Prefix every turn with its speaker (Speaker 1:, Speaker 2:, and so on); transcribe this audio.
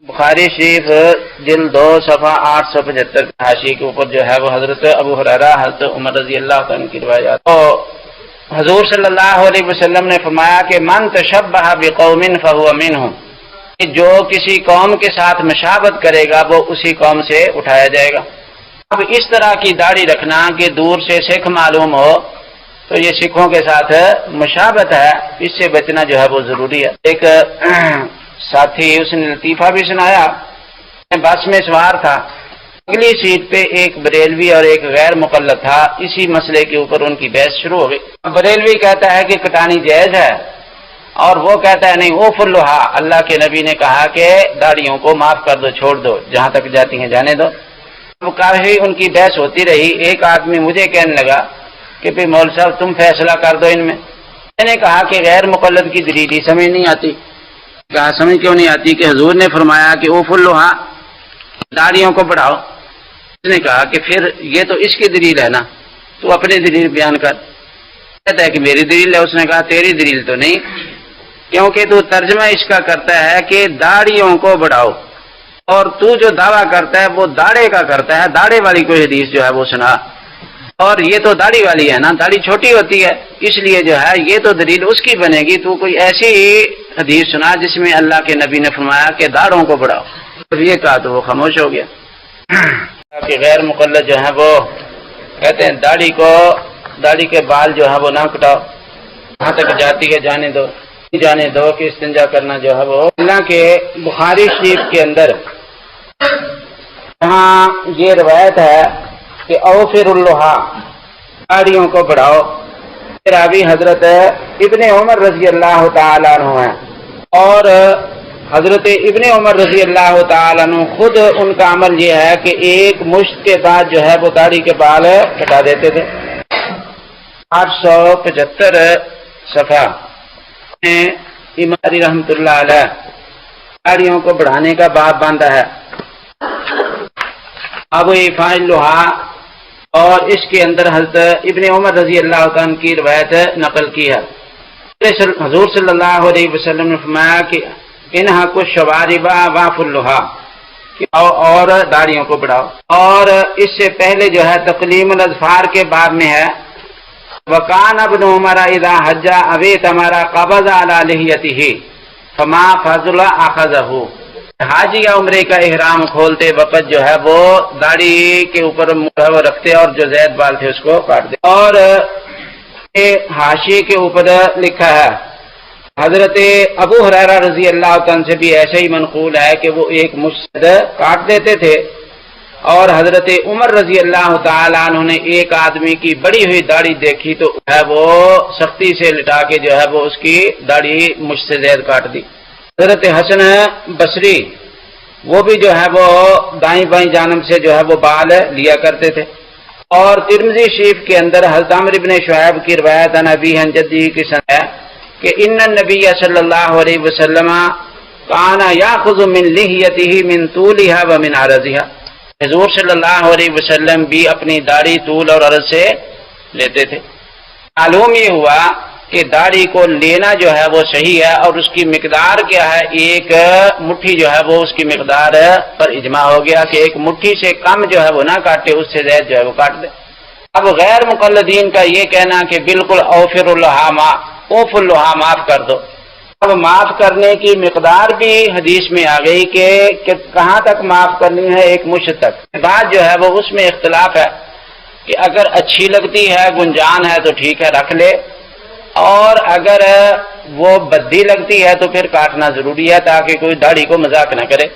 Speaker 1: بخاری شریف جلد 2 صفحہ 875 حاشیے کے اوپر جو ہے وہ حضرت ابو ہریرہ حضرت عمر رضی اللہ عنہ کی روایت. تو حضور صلی اللہ علیہ وسلم نے فرمایا کہ من تشبہ بقوم فہو منہم، جو کسی قوم کے ساتھ مشابہت کرے گا وہ اسی قوم سے اٹھایا جائے گا. اب اس طرح کی داڑھی رکھنا کہ دور سے سکھ معلوم ہو تو یہ سکھوں کے ساتھ مشابہت ہے، اس سے بچنا جو ہے وہ ضروری ہے. ایک ساتھی اس نے لطیفہ بھی سنایا، بس میں سوار تھا، اگلی سیٹ پہ ایک بریلوی اور ایک غیر مقلد تھا، اسی مسئلے کے اوپر ان کی بحث شروع ہو گئی. بریلوی کہتا ہے کہ کٹانی جائز ہے اور وہ کہتا ہے نہیں، اوف اللہا، اللہ کے نبی نے کہا کہ داڑھیوں کو معاف کر دو، چھوڑ دو، جہاں تک جاتی ہیں جانے دو. وہ کافی ان کی بحث ہوتی رہی. ایک آدمی مجھے کہنے لگا کہ بھئی مولوی صاحب تم فیصلہ کر دو ان میں نے کہا کہ غیر مقلد کی دلیل سمجھ نہیں آتی. کہا سمجھ کیوں نہیں آتی کہ حضور نے فرمایا کہ اوف اللہا، داڑھیوں کو بڑھاؤ. اس نے کہا کہ پھر یہ تو اس کی دلیل ہے نا، تو اپنی دلیل بیان کر. کہتا ہے کہ میری دلیل ہے. اس نے کہا تیری دلیل تو نہیں، کیونکہ تو ترجمہ اس کا کرتا ہے کہ داڑھیوں کو بڑھاؤ، اور تو جو دعویٰ کرتا ہے وہ داڑھے کا کرتا ہے. داڑھے والی کوئی حدیث جو ہے وہ سنا، اور یہ تو داڑھی والی ہے نا، داڑھی چھوٹی ہوتی ہے، اس لیے جو ہے یہ تو دلیل اس کی بنے گی. تو کوئی ایسی حدیث سنا جس میں اللہ کے نبی نے فرمایا کہ داڑھوں کو بڑھاؤ. جب یہ کہا تو وہ خاموش ہو گیا. کہ غیر مقلد جو ہے وہ کہتے ہیں داڑھی کے بال جو ہے وہ نہ کٹاؤ، جہاں تک جاتی ہے جانے دو کہ استنجا کرنا جو ہے وہ اللہ کے بخاری شریف کے اندر جہاں یہ روایت ہے کہ اوفر اللہا، داڑھیوں کو بڑھاؤ. راوی حضرت ابن عمر رضی اللہ تعالیٰ عنہ ہیں، اور حضرت ابن عمر رضی اللہ تعالیٰ عنہ خود ان کا عمل یہ ہے کہ ایک مشت کے بعد جو ہے وہ داڑھی کے بال کٹا دیتے تھے. 875 صفحہ اماری رحمۃ اللہ علیہ داڑھیوں کو بڑھانے کا باب باندھا ہے. ابو فائل لوہا، اور اس کے اندر حضرت ابن عمر رضی اللہ عنہ کی روایت نقل کی ہے. حضور صلی اللہ علیہ وسلم نے فرمایا کہ انہا کچھ شواربا واف اللہا، اور داڑھیوں کو بڑھاؤ. اور اس سے پہلے جو ہے تقلیم الاظفار کے باب میں ہے وکان ابن عمر اذا حج اویت ہمارا قبض علی لحیتہ فما فضل اخذہ. حاجی یا عمرے کا احرام کھولتے وقت جو ہے وہ داڑھی کے اوپر وہ رکھتے اور جو زید بال تھے اس کو کاٹ دے. اور حاشیے کے اوپر لکھا ہے حضرت ابو ہریرہ رضی اللہ عنہ سے بھی ایسے ہی منقول ہے کہ وہ ایک مشت کاٹ دیتے تھے، اور حضرت عمر رضی اللہ تعالیٰ عنہ نے ایک آدمی کی بڑی ہوئی داڑھی دیکھی تو ہے وہ سختی سے لٹا کے جو ہے وہ اس کی داڑھی مشت سے زید کاٹ دی. حضرت حسن بصری وہ بھی جو ہے وہ دائیں بائیں جانب سے جو ہے وہ بال لیا کرتے تھے. اور ترمذی شریف کے اندر حضرت عمرو بن شعیب کی روایت نبی جدی کی سند ہے کہ ان النبی صلی اللہ علیہ وسلم کان یاخذ من لحیتہ من طولها ومن عرضها. حضور صلی اللہ علیہ وسلم بھی اپنی داڑھی طول اور عرض سے لیتے تھے. معلوم یہ ہوا کہ داڑھی کو لینا جو ہے وہ صحیح ہے، اور اس کی مقدار کیا ہے، ایک مٹھی جو ہے وہ اس کی مقدار پر اجماع ہو گیا کہ ایک مٹھی سے کم جو ہے وہ نہ کاٹے، اس سے زیادہ جو ہے وہ کاٹ دے. اب غیر مقلدین کا یہ کہنا کہ بالکل اوفر اللہا معاف کر دو. اب معاف کرنے کی مقدار بھی حدیث میں آ گئی کہ کہاں تک معاف کرنی ہے، ایک مشت تک. بات جو ہے وہ اس میں اختلاف ہے کہ اگر اچھی لگتی ہے، گنجان ہے تو ٹھیک ہے رکھ لے، اور اگر وہ بدی لگتی ہے تو پھر کاٹنا ضروری ہے تاکہ کوئی داڑھی کو مذاق نہ کرے.